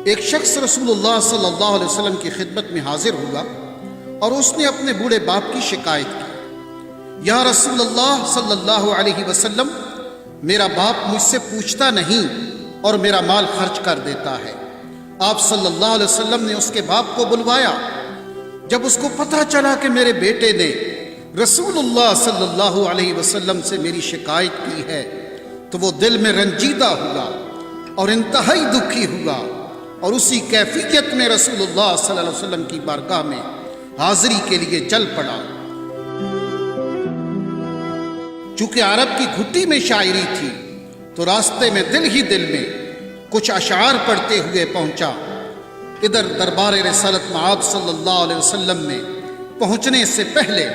ایک شخص رسول اللہ صلی اللہ علیہ وسلم کی خدمت میں حاضر ہوا اور اس نے اپنے بوڑھے باپ کی شکایت کی، یا رسول اللہ صلی اللہ علیہ وسلم، میرا باپ مجھ سے پوچھتا نہیں اور میرا مال خرچ کر دیتا ہے۔ آپ صلی اللہ علیہ وسلم نے اس کے باپ کو بلوایا۔ جب اس کو پتہ چلا کہ میرے بیٹے نے رسول اللہ صلی اللہ علیہ وسلم سے میری شکایت کی ہے تو وہ دل میں رنجیدہ ہوا اور انتہائی دکھی ہوا، اور اسی کیفیت میں رسول اللہ صلی اللہ علیہ وسلم کی بارگاہ میں حاضری کے لیے چل پڑا۔ چونکہ عرب کی گھٹی میں شاعری تھی تو راستے میں دل میں کچھ اشعار پڑھتے ہوئے پہنچا۔ ادھر دربار رسالت مآب صلی اللہ علیہ وسلم میں پہنچنے سے پہلے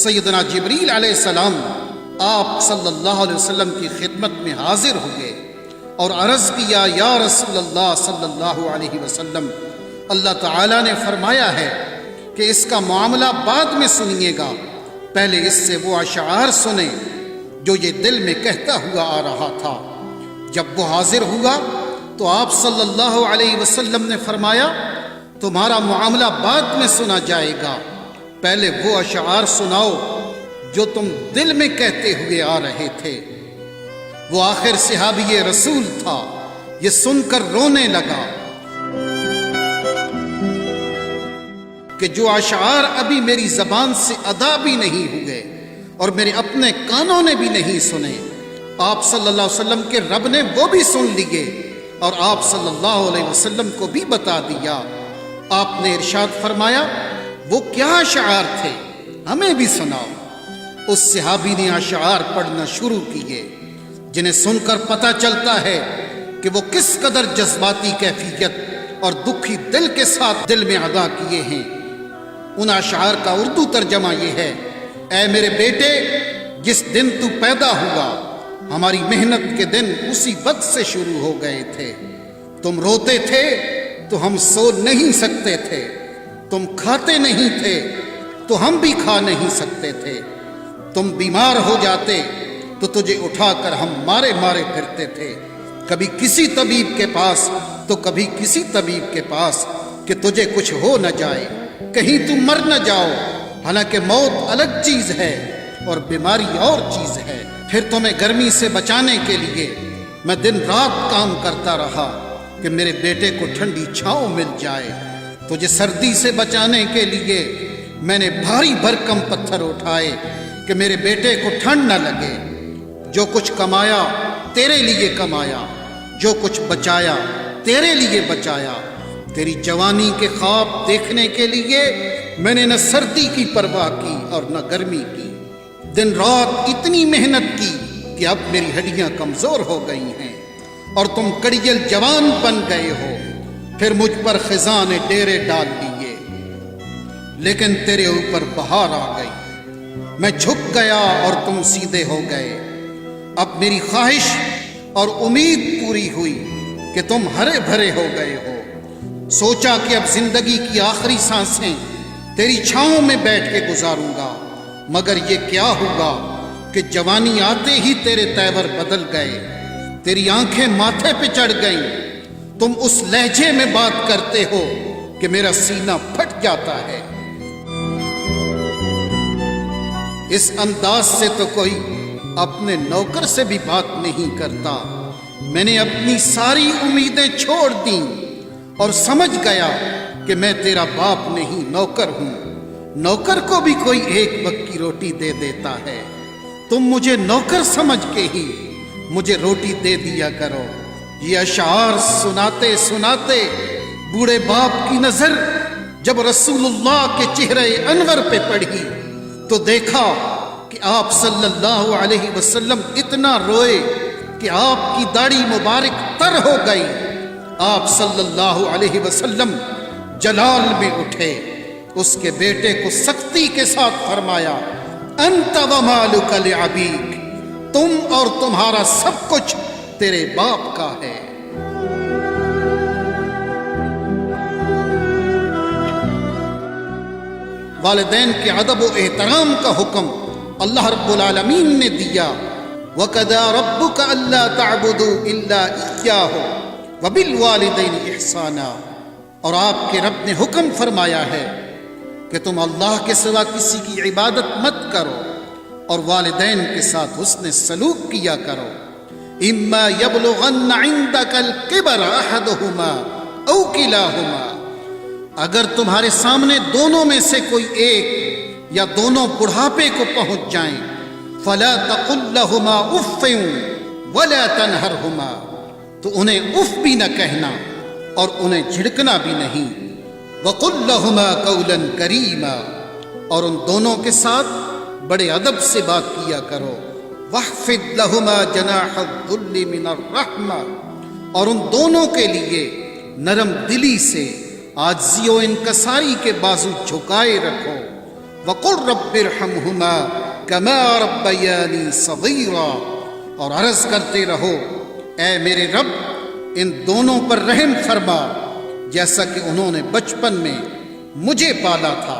سیدنا جبریل علیہ السلام آپ صلی اللہ علیہ وسلم کی خدمت میں حاضر ہوئے اور عرض کیا، یا رسول اللہ صلی اللہ علیہ وسلم، اللہ تعالیٰ نے فرمایا ہے کہ اس کا معاملہ بعد میں سنیے گا، پہلے اس سے وہ اشعار سنیں جو یہ دل میں کہتا ہوا آ رہا تھا۔ جب وہ حاضر ہوا تو آپ صلی اللہ علیہ وسلم نے فرمایا، تمہارا معاملہ بعد میں سنا جائے گا، پہلے وہ اشعار سناؤ جو تم دل میں کہتے ہوئے آ رہے تھے۔ وہ آخر صحابی رسول تھا، یہ سن کر رونے لگا کہ جو اشعار ابھی میری زبان سے ادا بھی نہیں ہوئے اور میرے اپنے کانوں نے بھی نہیں سنے، آپ صلی اللہ علیہ وسلم کے رب نے وہ بھی سن لیے اور آپ صلی اللہ علیہ وسلم کو بھی بتا دیا۔ آپ نے ارشاد فرمایا، وہ کیا اشعار تھے، ہمیں بھی سناؤ۔ اس صحابی نے اشعار پڑھنا شروع کیے جنہیں سن کر پتہ چلتا ہے کہ وہ کس قدر جذباتی کیفیت اور دکھی دل کے ساتھ دل میں ادا کیے ہیں۔ ان اشعار کا اردو ترجمہ یہ ہے، اے میرے بیٹے، جس دن تو پیدا ہوا ہماری محنت کے دن اسی وقت سے شروع ہو گئے تھے۔ تم روتے تھے تو ہم سو نہیں سکتے تھے، تم کھاتے نہیں تھے تو ہم بھی کھا نہیں سکتے تھے، تم بیمار ہو جاتے تو تجھے اٹھا کر ہم مارے پھرتے تھے، کبھی کسی طبیب کے پاس تو کبھی کسی طبیب کے پاس کہ تجھے کچھ ہو نہ جائے، کہیں تم مر نہ جاؤ، حالانکہ موت الگ چیز ہے اور بیماری اور چیز ہے۔ پھر تمہیں گرمی سے بچانے کے لیے میں دن رات کام کرتا رہا کہ میرے بیٹے کو ٹھنڈی چھاؤں مل جائے، تجھے سردی سے بچانے کے لیے میں نے بھاری بھرکم پتھر اٹھائے کہ میرے بیٹے کو ٹھنڈ نہ لگے۔ جو کچھ کمایا تیرے لیے کمایا، جو کچھ بچایا تیرے لیے بچایا، تیری جوانی کے خواب دیکھنے کے لیے میں نے نہ سردی کی پرواہ کی اور نہ گرمی کی، دن رات اتنی محنت کی کہ اب میری ہڈیاں کمزور ہو گئی ہیں اور تم کڑیل جوان بن گئے ہو۔ پھر مجھ پر خزاں نے ڈیرے ڈال دیے، لیکن تیرے اوپر بہار آ گئی، میں جھک گیا اور تم سیدھے ہو گئے۔ اب میری خواہش اور امید پوری ہوئی کہ تم ہرے بھرے ہو گئے ہو۔ سوچا کہ اب زندگی کی آخری سانسیں تیری چھاؤں میں بیٹھ کے گزاروں گا، مگر یہ کیا ہوا کہ جوانی آتے ہی تیرے تیور بدل گئے، تیری آنکھیں ماتھے پہ چڑھ گئیں، تم اس لہجے میں بات کرتے ہو کہ میرا سینہ پھٹ جاتا ہے۔ اس انداز سے تو کوئی اپنے نوکر سے بھی بات نہیں کرتا۔ میں نے اپنی ساری امیدیں چھوڑ دیں اور سمجھ گیا کہ میں تیرا باپ نہیں، نوکر ہوں۔ نوکر کو بھی کوئی ایک وقت کی روٹی دے دیتا ہے، تم مجھے نوکر سمجھ کے ہی مجھے روٹی دے دیا کرو۔ یہ اشعار سناتے سناتے بوڑھے باپ کی نظر جب رسول اللہ کے چہرے انور پہ پڑی تو دیکھا کہ آپ صلی اللہ علیہ وسلم اتنا روئے کہ آپ کی داڑھی مبارک تر ہو گئی۔ آپ صلی اللہ علیہ وسلم جلال میں اٹھے، اس کے بیٹے کو سختی کے ساتھ فرمایا، انت ومالک لابیک، تم اور تمہارا سب کچھ تیرے باپ کا ہے۔ والدین کے ادب و احترام کا حکم اللہ رب العالمین نے دیا، وَقَضَىٰ رَبُّكَ أَلَّا تَعْبُدُوا إِلَّا إِيَّاهُ وبالوالدین احسانا، اور آپ کے رب نے حکم فرمایا ہے کہ تم اللہ کے سوا کسی کی عبادت مت کرو اور والدین کے ساتھ حسن سلوک کیا کرو۔ اما یبلغن عندک الکبر احدہما او کلاہما، اگر تمہارے سامنے دونوں میں سے کوئی ایک یا دونوں بڑھاپے کو پہنچ جائیں، فلا تقل لہما اف ولا تنہرہما، تو انہیں اف بھی نہ کہنا اور انہیں جھڑکنا بھی نہیں۔ وقل لہما قولا کریما، اور ان دونوں کے ساتھ بڑے ادب سے بات کیا کرو۔ واخفض لہما جناح الذل من الرحمہ، اور ان دونوں کے لیے نرم دلی سے عاجزی و انکساری کے بازو جھکائے رکھو۔ وقل رب ارحمہما کما ربیانی صغیرا، اور عرض کرتے رہو اے میرے رب ان دونوں پر رحم فرما جیسا کہ انہوں نے بچپن میں مجھے پالا تھا۔